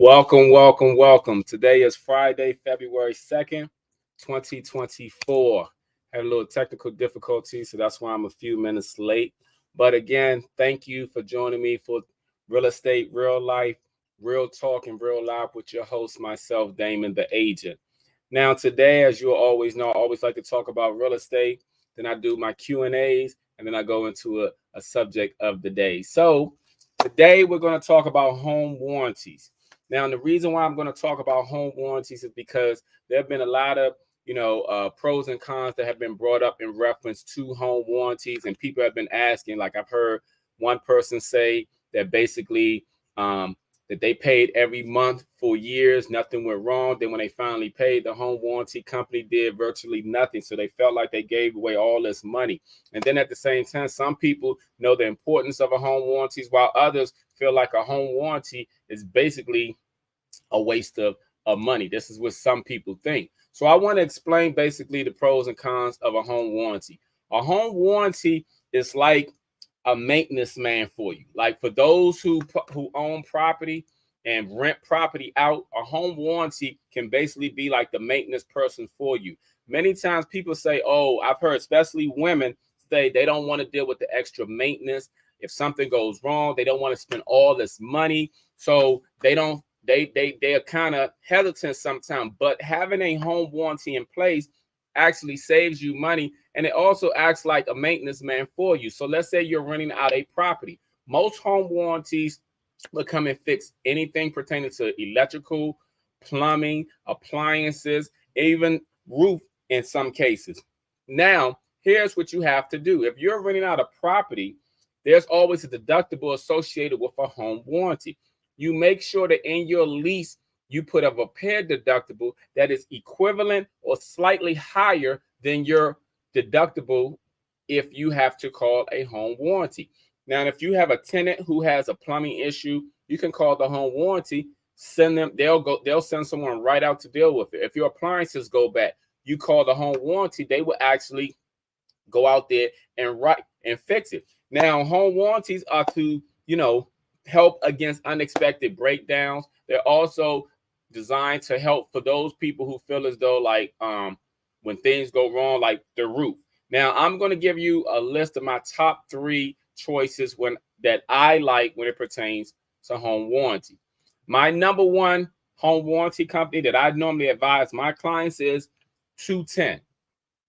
Welcome, welcome, welcome. Today is Friday, February 2nd, 2024. Had a little technical difficulty, so that's why I'm a few minutes late. But again, thank you for joining me for Real Estate, Real Life, Real Talk, and Real Life with your host, myself, Damon, the agent. Now, today, as you always know, I always like to talk about real estate. Then I do my Q&As, and then I go into a subject of the day. So today, we're going to talk about home warranties. Now, the reason why I'm going to talk about home warranties is because there have been a lot of, pros and cons that have been brought up in reference to home warranties. And people have been asking, like I've heard one person say that basically that they paid every month for years, nothing went wrong. Then when they finally paid, the home warranty company did virtually nothing. So they felt like they gave away all this money. And then at the same time, some people know the importance of a home warranty, while others feel like a home warranty is basically a waste of money. This is what some people think. So I want to explain basically the pros and cons of a home warranty. A home warranty is like a maintenance man for you. Like for those who own property and rent property out, a home warranty can basically be like the maintenance person for you. Many times people say, oh, I've heard especially women say they don't want to deal with the extra maintenance. If something goes wrong, they don't want to spend all this money. So they are kind of hesitant sometimes. But having a home warranty in place actually saves you money, and it also acts like a maintenance man for you. So let's say you're renting out a property. Most home warranties will come and fix anything pertaining to electrical, plumbing, appliances, even roof in some cases. Now, here's what you have to do. If you're renting out a property, there's always a deductible associated with a home warranty. You make sure that in your lease, you put a repair deductible that is equivalent or slightly higher than your deductible if you have to call a home warranty. Now, if you have a tenant who has a plumbing issue, you can call the home warranty, send them, they'll send someone right out to deal with it. If your appliances go bad, you call the home warranty, they will actually go out there and fix it. Now, home warranties are to, help against unexpected breakdowns. They're also designed to help for those people who feel as though like when things go wrong, like the roof. Now, I'm going to give you a list of my top 3 choices that I like when it pertains to home warranty. My number 1 home warranty company that I normally advise my clients is 210.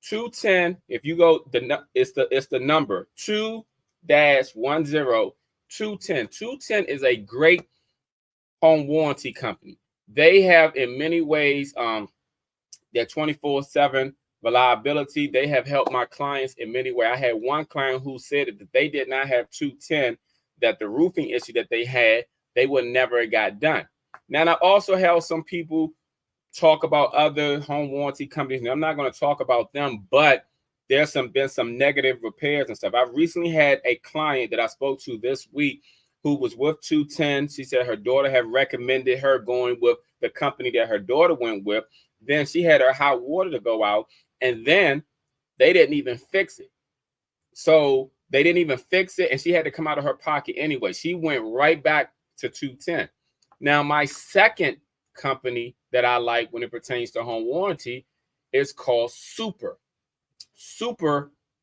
210, if you go, it's the number 2-10 210. 210 is a great home warranty company. They have in many ways their 24/7 reliability. They have helped my clients in many ways. I had one client who said that they did not have 210, that the roofing issue that they had, they would never have got done. Now, I also have some people talk about other home warranty companies. Now, I'm not going to talk about them, but there's been some negative repairs and stuff. I recently had a client that I spoke to this week who was with 210. She said her daughter had recommended her going with the company that her daughter went with. Then she had her hot water to go out, and then they didn't even fix it. So they didn't even fix it, and she had to come out of her pocket anyway. She went right back to 210. Now, my second company that I like when it pertains to home warranty is called Super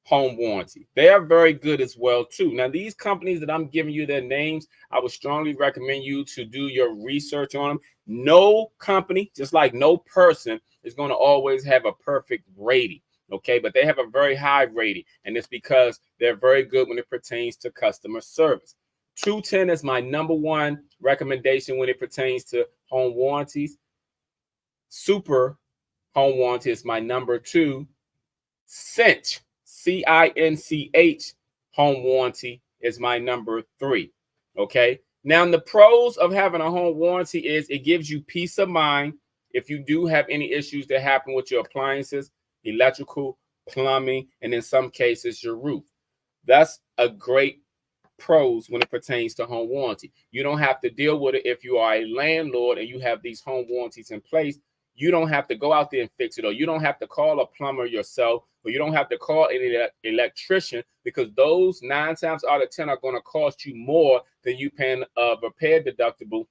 Home Warranty. They are very good as well too. Now, these companies that I'm giving you their names, I would strongly recommend you to do your research on them. No company, just like no person, is going to always have a perfect rating. Okay, but they have a very high rating, and it's because they're very good when it pertains to customer service. 210 is my number 1 recommendation when it pertains to home warranties. Super Home Warranty is my number 2. Cinch, CINCH Home Warranty is my number 3. Okay. Now, the pros of having a home warranty is it gives you peace of mind if you do have any issues that happen with your appliances, electrical, plumbing, and in some cases your roof. That's a great pros when it pertains to home warranty. You don't have to deal with it if you are a landlord and you have these home warranties in place. You don't have to go out there and fix it, or you don't have to call a plumber yourself, or you don't have to call any electrician, because those 9 times out of 10 are going to cost you more than you paying a repair deductible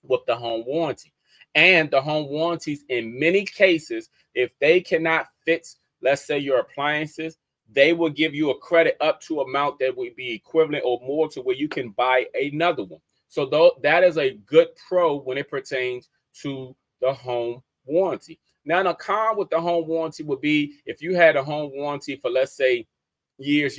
with the home warranty. And the home warranties, in many cases, if they cannot fix, let's say, your appliances, they will give you a credit up to amount that would be equivalent or more to where you can buy another one. So that is a good pro when it pertains to the home warranty. Now, the con with the home warranty would be if you had a home warranty for, let's say, years,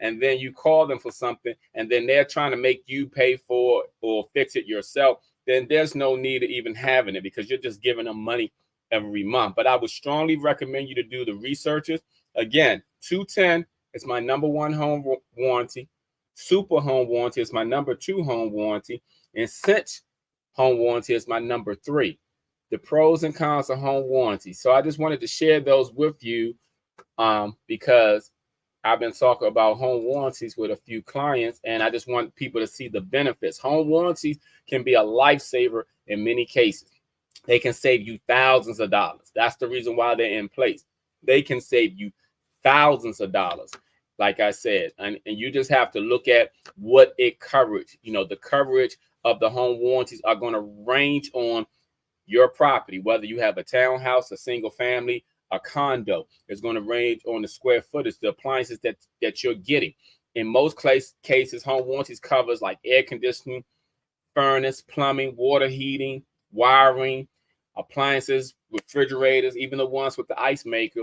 and then you call them for something, and then they're trying to make you pay for or fix it yourself, then there's no need of even having it because you're just giving them money every month. But I would strongly recommend you to do the researches. Again, 210 is my number one home warranty. Super home warranty is my number two home warranty. And Cinch home warranty is my number three. The pros and cons of home warranty. So I just wanted to share those with you because I've been talking about home warranties with a few clients, and I just want people to see the benefits. Home warranties can be a lifesaver in many cases. They can save you thousands of dollars. That's the reason why they're in place. They can save you thousands of dollars, like I said, and you just have to look at what it covers. You know, the coverage of the home warranties are going to range on your property, whether you have a townhouse, a single family, a condo. Is going to range on the square footage, the appliances that you're getting. In most cases, home warranties covers like air conditioning, furnace, plumbing, water heating, wiring, appliances, refrigerators, even the ones with the ice maker,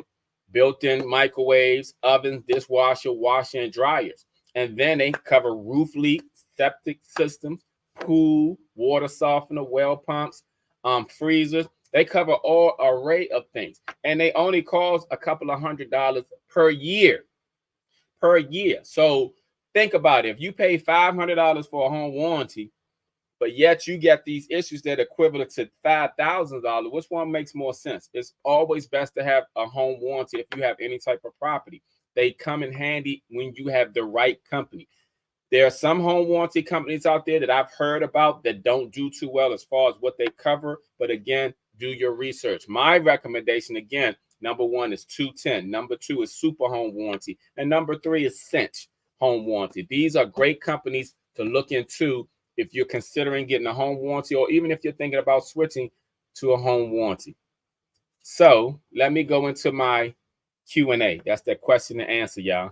built-in microwaves, ovens, dishwasher, washer, and dryers. And then they cover roof leaks, septic systems, pool, water softener, well pumps, freezers. They cover all array of things, and they only cost a couple of $100 per year. So think about it. If you pay $500 for a home warranty, but yet you get these issues that are equivalent to $5,000, which one makes more sense? It's always best to have a home warranty if you have any type of property. They come in handy when you have the right company. There are some home warranty companies out there that I've heard about that don't do too well as far as what they cover. But again, do your research. My recommendation, again, number one is 210. Number two is Super Home Warranty. And number three is Cinch Home Warranty. These are great companies to look into if you're considering getting a home warranty, or even if you're thinking about switching to a home warranty. So let me go into my Q&A. That's that question and answer, y'all.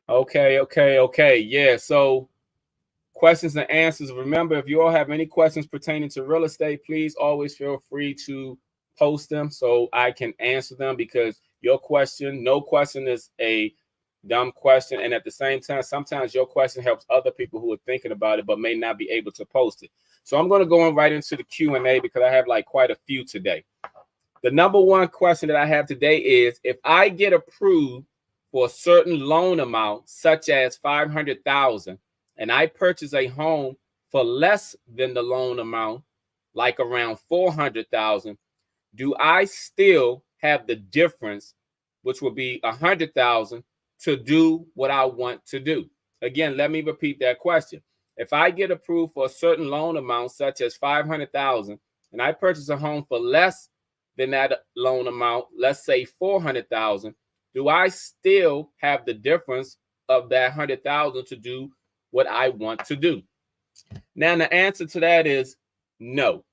Okay. Yeah, so questions and answers. Remember, if you all have any questions pertaining to real estate, please always feel free to post them so I can answer them, because your question, no question is a dumb question. And at the same time, sometimes your question helps other people who are thinking about it but may not be able to post it. So I'm going to go right into the Q&A because I have like quite a few today. The number one question that I have today is, if I get approved for a certain loan amount, such as $500,000, and I purchase a home for less than the loan amount, like around $400,000, do I still have the difference, which would be $100,000, to do what I want to do? Again, let me repeat that question. If I get approved for a certain loan amount, such as $500,000, and I purchase a home for less than that loan amount, let's say $400,000, do I still have the difference of that $100,000 to do what I want to do? Now, the answer to that is no.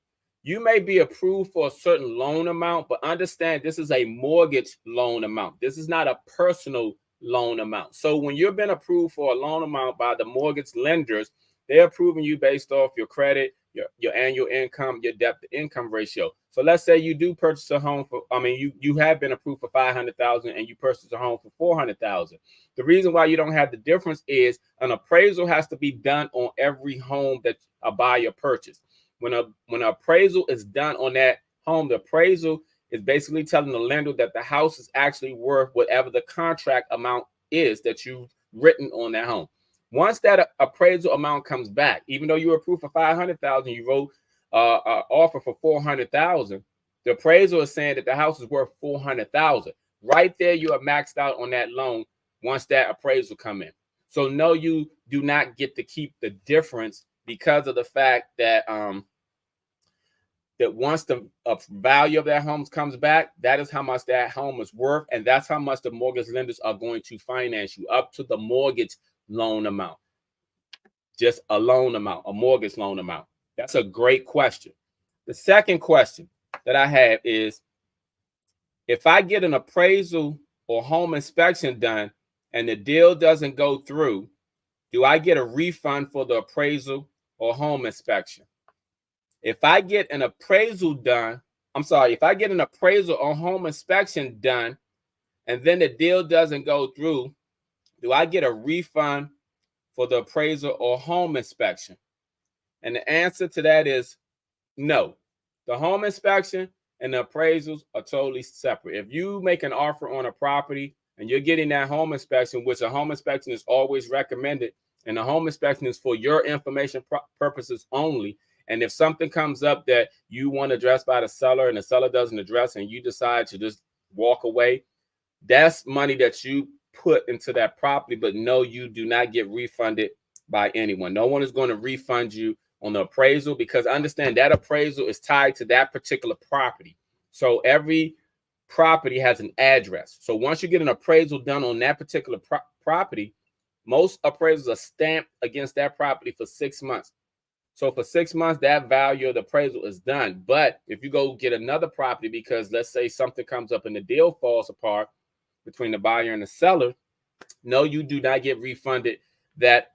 You may be approved for a certain loan amount, but understand this is a mortgage loan amount. This is not a personal loan amount. So when you've been approved for a loan amount by the mortgage lenders, they're approving you based off your credit, your annual income, your debt to income ratio. So let's say you do purchase a home for, you have been approved for $500,000 and you purchase a home for $400,000. The reason why you don't have the difference is an appraisal has to be done on every home that a buyer purchased. When an appraisal is done on that home, the appraisal is basically telling the lender that the house is actually worth whatever the contract amount is that you've written on that home. Once that appraisal amount comes back, even though you were approved for $500,000, you wrote an offer for $400,000, the appraisal is saying that the house is worth $400,000. Right there, you are maxed out on that loan once that appraisal come in. So no, you do not get to keep the difference because of the fact that that once the value of that home comes back, that is how much that home is worth. And that's how much the mortgage lenders are going to finance you, up to the mortgage loan amount. Just a loan amount, a mortgage loan amount. That's a great question. The second question that I have is, if I get an appraisal or home inspection done and the deal doesn't go through, do I get a refund for the appraisal or home inspection? If I get an appraisal done, if I get an appraisal or home inspection done and then the deal doesn't go through, do I get a refund for the appraisal or home inspection? And the answer to that is no. The home inspection and the appraisals are totally separate. If you make an offer on a property and you're getting that home inspection, which a home inspection is always recommended, and the home inspection is for your information purposes only. And if something comes up that you want addressed by the seller and the seller doesn't address and you decide to just walk away, that's money that you put into that property. But no, you do not get refunded by anyone. No one is going to refund you on the appraisal, because understand that appraisal is tied to that particular property. So every property has an address. So once you get an appraisal done on that particular property, most appraisals are stamped against that property for 6 months. So for 6 months, that value of the appraisal is done. But if you go get another property, because let's say something comes up and the deal falls apart between the buyer and the seller, no, you do not get refunded that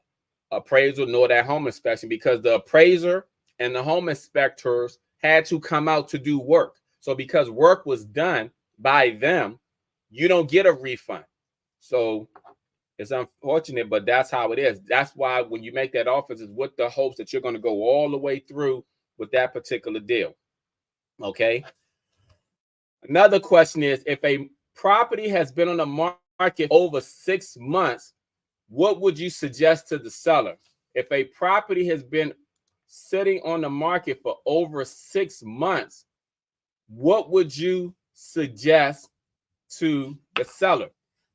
appraisal nor that home inspection, because the appraiser and the home inspectors had to come out to do work. So because work was done by them, you don't get a refund. So it's unfortunate, but that's how it is. That's why when you make that offer, is with the hopes that you're going to go all the way through with that particular deal. Okay. Another question is, if a property has been on the market over 6 months, what would you suggest to the seller? If a property has been sitting on the market for over 6 months, what would you suggest to the seller?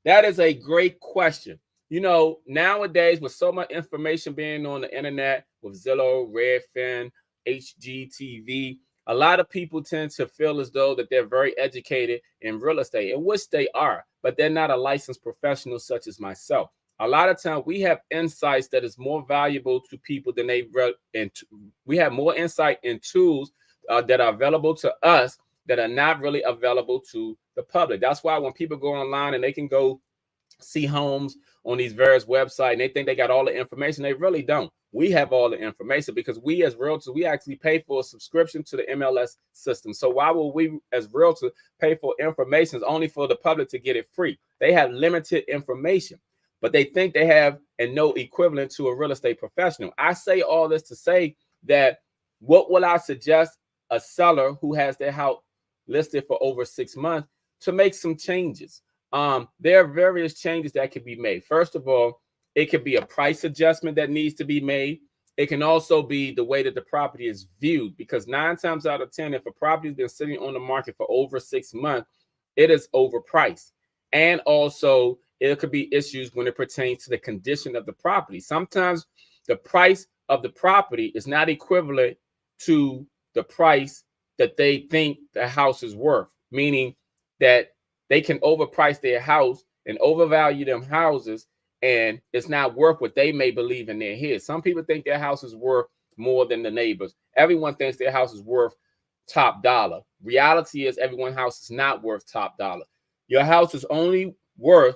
That is a great question. You know, nowadays with so much information being on the internet, with Zillow, Redfin, HGTV, a lot of people tend to feel as though that they're very educated in real estate, in which they are, but they're not a licensed professional such as myself. A lot of times we have insights that is more valuable to people than we have more insight and tools that are available to us that are not really available to the public. That's why when people go online and they can go see homes on these various websites and they think they got all the information, they really don't. We have all the information because we as realtors, we actually pay for a subscription to the MLS system. So why would we as realtors pay for information only for the public to get it free? They have limited information, but they think they have and know equivalent to a real estate professional. I say all this to say that what will I suggest a seller who has their house listed for over 6 months to make some changes? There are various changes that can be made. First of all, it could be a price adjustment that needs to be made. It can also be the way that the property is viewed, because 9 times out of 10, if a property has been sitting on the market for over 6 months, it is overpriced. And also, it could be issues when it pertains to the condition of the property. Sometimes the price of the property is not equivalent to the price that they think the house is worth, meaning that they can overprice their house and overvalue them houses, and it's not worth what they may believe in their head. Some people think their house is worth more than the neighbors. Everyone thinks their house is worth top dollar. Reality is everyone's house is not worth top dollar. Your house is only worth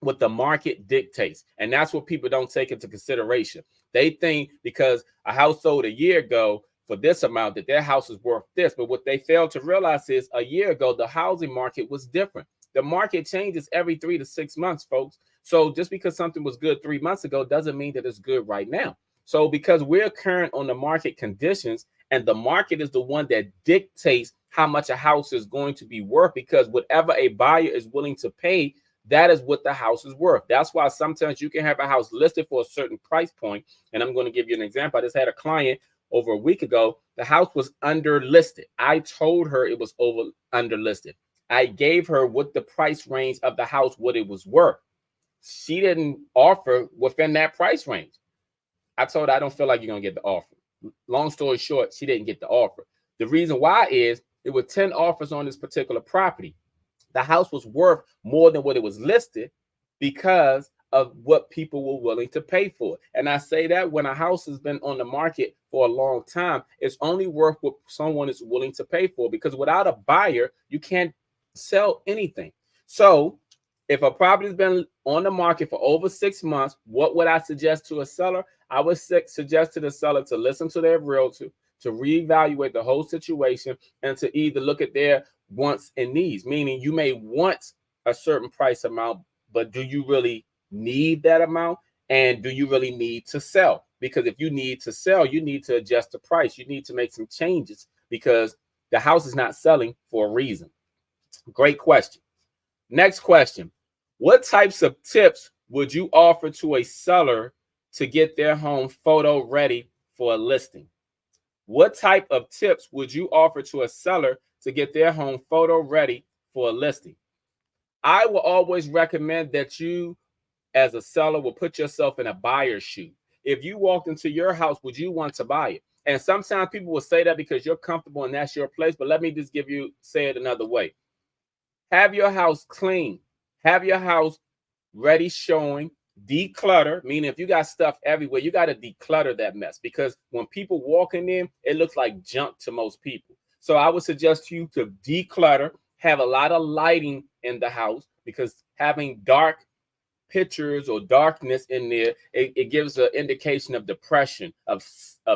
what the market dictates. And that's what people don't take into consideration. They think because a house sold a year ago for this amount that their house is worth this. But what they fail to realize is a year ago, the housing market was different. The market changes every 3 to 6 months, folks. So just because something was good 3 months ago doesn't mean that it's good right now. So because we're current on the market conditions, and the market is the one that dictates how much a house is going to be worth, because whatever a buyer is willing to pay, that is what the house is worth. That's why sometimes you can have a house listed for a certain price point. And I'm going to give you an example. I just had a client over a week ago. The house was underlisted. I told her it was underlisted. I gave her what the price range of the house, what it was worth. She didn't offer within that price range. I told her, I don't feel like you're going to get the offer. Long story short, she didn't get the offer. The reason why is it was 10 offers on this particular property. The house was worth more than what it was listed because of what people were willing to pay for it. And I say that when a house has been on the market for a long time, it's only worth what someone is willing to pay for, because without a buyer, you can't sell anything. So if a property's been on the market for over 6 months, what would I suggest to a seller? I would suggest to the seller to listen to their realtor, to reevaluate the whole situation, and to either look at their wants and needs. Meaning, you may want a certain price amount, but do you really need that amount? And do you really need to sell? Because if you need to sell, you need to adjust the price. You need to make some changes because the house is not selling for a reason. Great question. Next question. What types of tips would you offer to a seller to get their home photo ready for a listing? What type of tips would you offer to a seller to get their home photo ready for a listing? I will always recommend that you, as a seller, will put yourself in a buyer's shoe. If you walked into your house, would you want to buy it? And sometimes people will say that because you're comfortable and that's your place. But let me just say it another way. Have your house clean. Have your house ready, showing, declutter, meaning if you got stuff everywhere, you got to declutter that mess, because when people walking in, it looks like junk to most people. So I would suggest you to declutter, have a lot of lighting in the house, because having dark pictures or darkness in there, it gives an indication of depression, of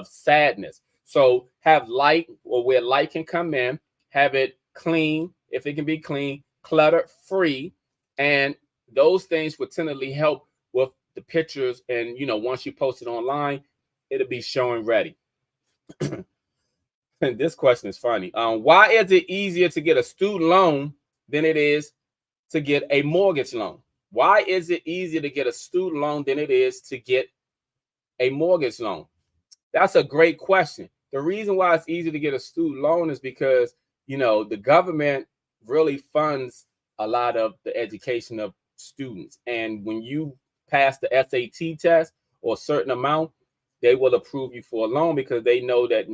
sadness. So have light, or where light can come in, have it clean, if it can be clean, clutter free, and those things would tentatively help with the pictures. And once you post it online, it'll be showing ready. This question is funny. Why is it easier to get a student loan than it is to get a mortgage loan? Why is it easier to get a student loan than it is to get a mortgage loan? That's a great question. The reason why it's easy to get a student loan is because, the government really funds a lot of the education of students. And when you pass the SAT test or a certain amount, they will approve you for a loan, because they know that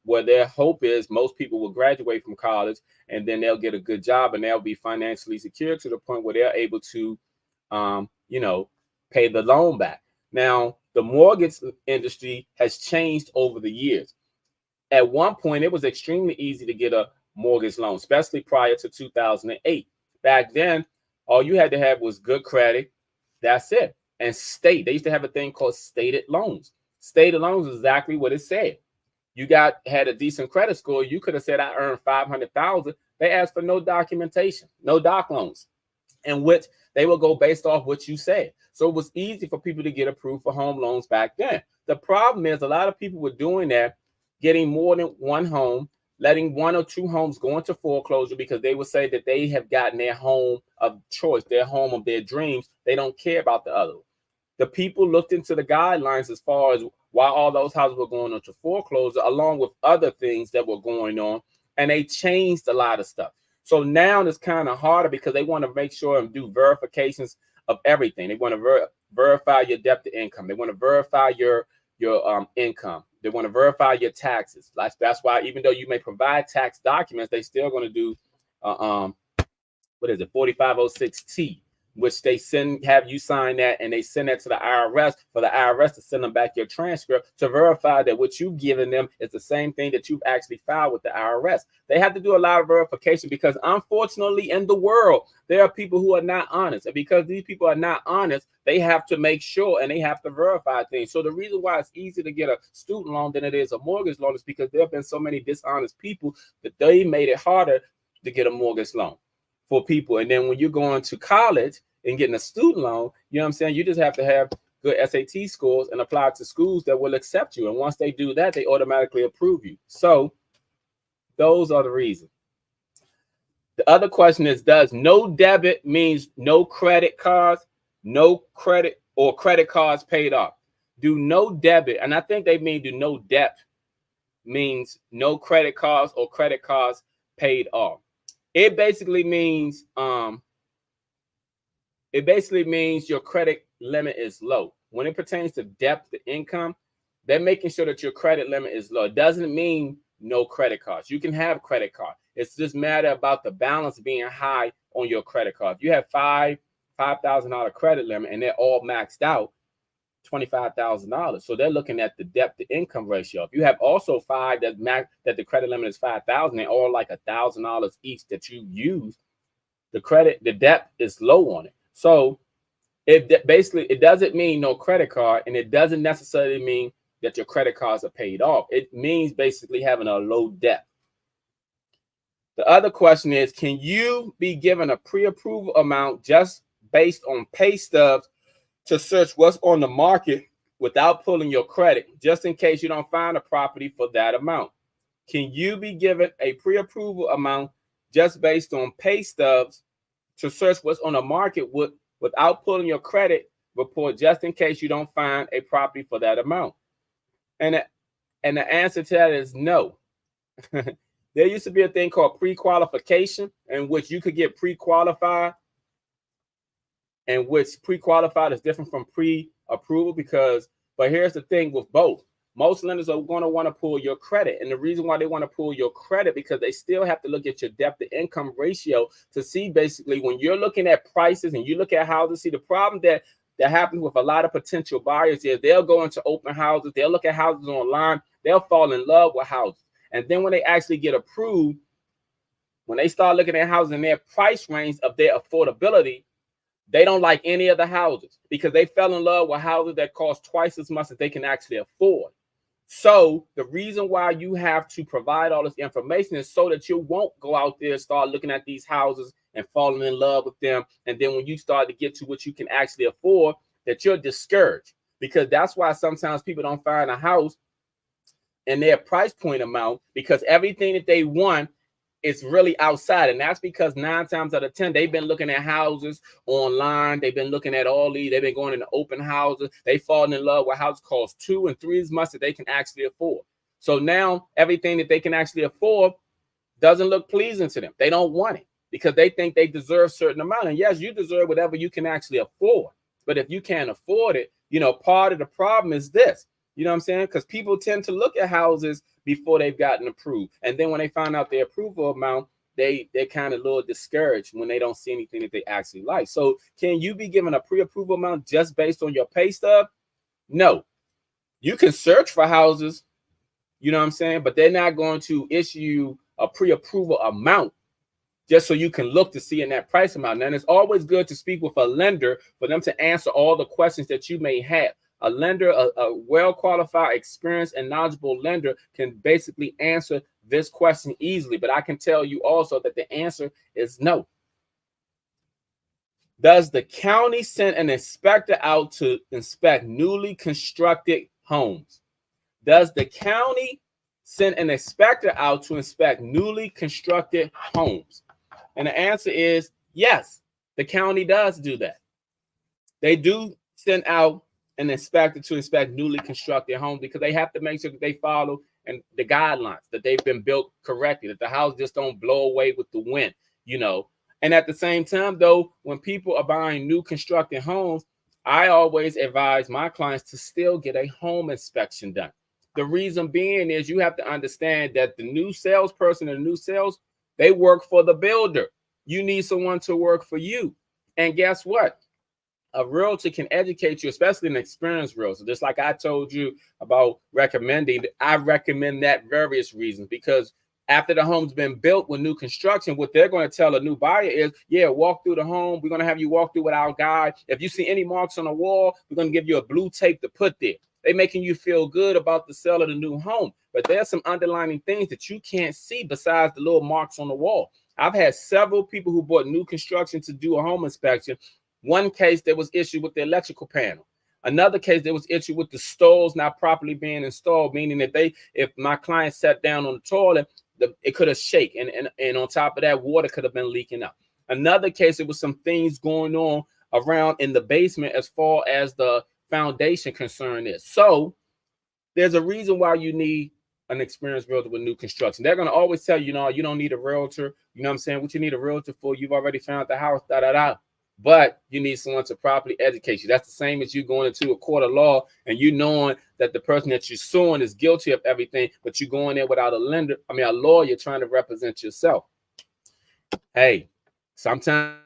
where their hope is, most people will graduate from college and then they'll get a good job and they'll be financially secure to the point where they're able to, pay the loan back. Now, the mortgage industry has changed over the years. At one point, it was extremely easy to get a mortgage loan, especially prior to 2008. Back then, all you had to have was good credit. That's it. And they used to have a thing called stated loans. Stated loans is exactly what it said. You had a decent credit score, you could have said, I earned $500,000. They asked for no documentation, no doc loans, in which they will go based off what you said. So it was easy for people to get approved for home loans back then. The problem is a lot of people were doing that, getting more than one home, letting one or two homes go into foreclosure, because they would say that they have gotten their home of choice, their home of their dreams. They don't care about the other. The people looked into the guidelines as far as why all those houses were going into foreclosure, along with other things that were going on, and they changed a lot of stuff. So now it's kind of harder because they want to make sure and do verifications of everything. They want to verify your debt to income. They want to verify your income. They want to verify your taxes. That's why, even though you may provide tax documents, they still going to do 4506T, which they have you sign that, and they send that to the IRS for the IRS to send them back your transcript to verify that what you've given them is the same thing that you've actually filed with the IRS. They have to do a lot of verification because, unfortunately, in the world, there are people who are not honest. And because these people are not honest, they have to make sure and they have to verify things. So the reason why it's easier to get a student loan than it is a mortgage loan is because there have been so many dishonest people that they made it harder to get a mortgage loan for people. And then when you're going to college and getting a student loan, you know what I'm saying? You just have to have good SAT scores and apply to schools that will accept you. And once they do that, they automatically approve you. So those are the reasons. The other question is, does no debit means no credit cards, no credit, or credit cards paid off? Do no debit, and I think they mean do no debt, means no credit cards or credit cards paid off. It basically means your credit limit is low. When it pertains to debt to income, they're making sure that your credit limit is low. It doesn't mean no credit cards. You can have credit card. It's just matter about the balance being high on your credit card. If you have $5,000 credit limit and they're all maxed out, $25,000. So they're looking at the debt to income ratio. If you have also five that the credit limit is $5,000, and all like $1,000 each that you use, the debt is low on it. So it doesn't mean no credit card, and it doesn't necessarily mean that your credit cards are paid off. It means basically having a low debt. The other question is, can you be given a pre-approval amount just based on pay stubs to search what's on the market without pulling your credit, just in case you don't find a property for that amount? Can you be given a pre-approval amount just based on pay stubs to search what's on the market without pulling your credit report, just in case you don't find a property for that amount? And the answer to that is no. There used to be a thing called pre-qualification, in which you could get pre-qualified, and which pre-qualified is different from pre-approval but here's the thing with both. Most lenders are going to want to pull your credit. And the reason why they want to pull your credit, because they still have to look at your debt to income ratio to see basically when you're looking at prices and you look at houses. See, the problem that happens with a lot of potential buyers is they'll go into open houses, they'll look at houses online, they'll fall in love with houses. And then when they actually get approved, when they start looking at houses in their price range of their affordability, they don't like any of the houses because they fell in love with houses that cost twice as much as they can actually afford. So the reason why you have to provide all this information is so that you won't go out there and start looking at these houses and falling in love with them. And then when you start to get to what you can actually afford, that you're discouraged, because that's why sometimes people don't find a house in their price point amount, because everything that they want is really outside. And that's because 9 times out of 10, they've been looking at houses online. They've been looking at all these. They've been going into open houses. They fallen in love with houses cost 2 and 3 as much as they can actually afford. So now everything that they can actually afford doesn't look pleasing to them. They don't want it because they think they deserve a certain amount. And yes, you deserve whatever you can actually afford. But if you can't afford it, part of the problem is this. You know what I'm saying? Because people tend to look at houses before they've gotten approved. And then when they find out their approval amount, they're kind of a little discouraged when they don't see anything that they actually like. So can you be given a pre-approval amount just based on your pay stub? No. You can search for houses, you know what I'm saying? But they're not going to issue you a pre-approval amount just so you can look to see in that price amount. And it's always good to speak with a lender for them to answer all the questions that you may have. A lender, a well-qualified, experienced, and knowledgeable lender can basically answer this question easily. But I can tell you also that the answer is no. Does the county send an inspector out to inspect newly constructed homes? Does the county send an inspector out to inspect newly constructed homes? And the answer is yes, the county does do that. They do send out an inspector to inspect newly constructed homes because they have to make sure that they follow and the guidelines, that they've been built correctly, that the house just don't blow away with the wind, And at the same time, though, when people are buying new constructed homes, I always advise my clients to still get a home inspection done. The reason being is you have to understand that the new salesperson and the new sales, they work for the builder. You need someone to work for you. And guess what? A realtor can educate you, especially an experienced realtor. Just like I told you about recommending, I recommend that various reasons, because after the home's been built with new construction, what they're going to tell a new buyer is, yeah, walk through the home. We're going to have you walk through with our guide. If you see any marks on the wall, we're going to give you a blue tape to put there. They're making you feel good about the sale of the new home. But there's some underlying things that you can't see besides the little marks on the wall. I've had several people who bought new construction to do a home inspection. One case, there was issue with the electrical panel. Another case, there was issue with the stalls not properly being installed, meaning that if my client sat down on the toilet, it could have shaken. And on top of that, water could have been leaking out. Another case, it was some things going on around in the basement as far as the foundation concern is. So there's a reason why you need an experienced realtor with new construction. They're going to always tell you, you don't need a realtor. You know what I'm saying? What you need a realtor for, you've already found the house, da-da-da. but you need someone to properly educate you. That's the same as you going into a court of law and you knowing that the person that you're suing is guilty of everything, but you going there without a lawyer trying to represent yourself. Hey, sometimes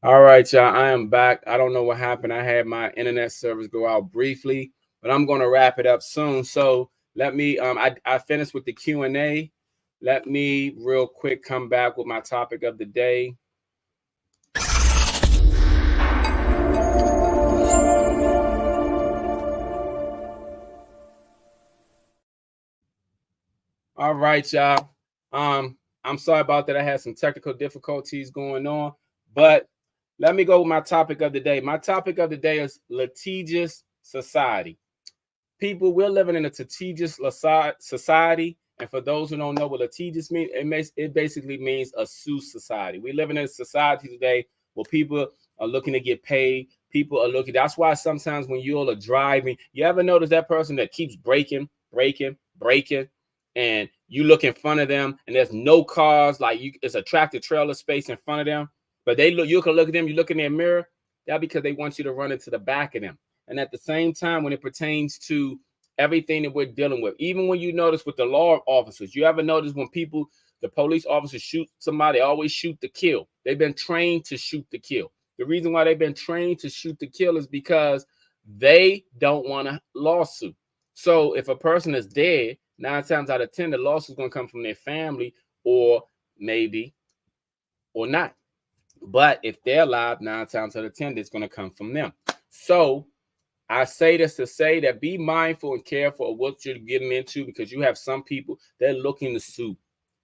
all right, y'all. I am back. I don't know what happened. I had my internet service go out briefly, but I'm going to wrap it up soon. So let me. I finished with the Q&A. Let me real quick come back with my topic of the day. All right, y'all. I'm sorry about that. I had some technical difficulties going on, but let me go with my topic of the day. My topic of the day is litigious society. People, we're living in a litigious society. And for those who don't know what litigious means, it basically means a sue society. We live in a society today where people are looking to get paid. People are looking. That's why sometimes when you all are driving, you ever notice that person that keeps braking, and you look in front of them, and there's no cars, like it's a tractor trailer space in front of them, but they look. You can look at them. You look in their mirror. That's because they want you to run into the back of them. And at the same time, when it pertains to everything that we're dealing with, even when you notice with the law officers, you ever notice when people, the police officers shoot somebody, they always shoot to kill. They've been trained to shoot to kill. The reason why they've been trained to shoot to kill is because they don't want a lawsuit. So if a person is dead, 9 times out of 10, the lawsuit is going to come from their family or maybe or not. But if they're alive, 9 times out of 10, it's going to come from them. So I say this to say that be mindful and careful of what you're getting into, because you have some people, they're looking to sue.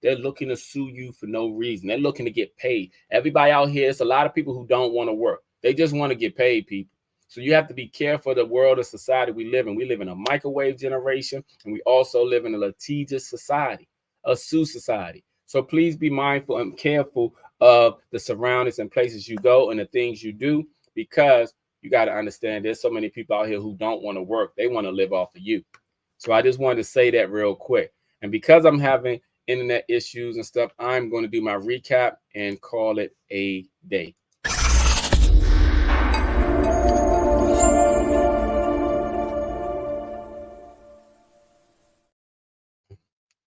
They're looking to sue you for no reason. They're looking to get paid. Everybody out here, it's a lot of people who don't want to work. They just want to get paid, people. So you have to be careful of the world and society we live in. We live in a microwave generation, and we also live in a litigious society, a sue society. So please be mindful and careful of the surroundings and places you go and the things you do, because you got to understand there's so many people out here who don't want to work. They want to live off of you. So I just wanted to say that real quick. And because I'm having internet issues and stuff, I'm going to do my recap and call it a day.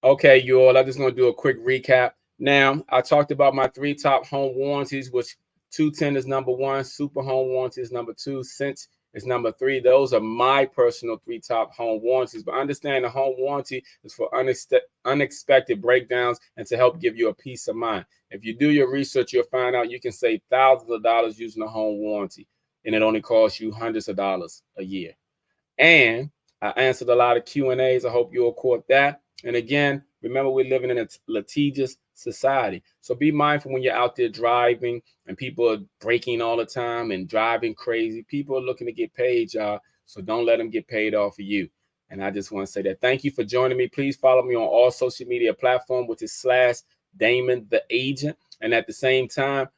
Okay, you all, I'm just going to do a quick recap. Now, I talked about my 3 top home warranties, which 210 is number 1, Super Home Warranty is number 2, Cinch is number 3. Those are my personal 3 top home warranties. But understand the home warranty is for unexpected breakdowns and to help give you a peace of mind. If you do your research, you'll find out you can save thousands of dollars using a home warranty, and it only costs you hundreds of dollars a year. And I answered a lot of Q&As. I hope you all caught that. And again, Remember, we're living in a litigious society. So be mindful when you're out there driving and people are braking all the time and driving crazy. People are looking to get paid, y'all. So don't let them get paid off of you. And I just want to say that. Thank you for joining me. Please follow me on all social media platforms, which is /Damon the Agent. And at the same time,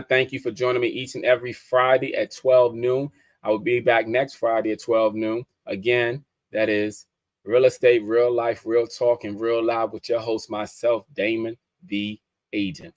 thank you for joining me each and every Friday at 12 noon. I will be back next Friday at 12 noon. Again, that is Real Estate, Real Life, Real Talk, and Real Live with your host, myself, Damon the Agent.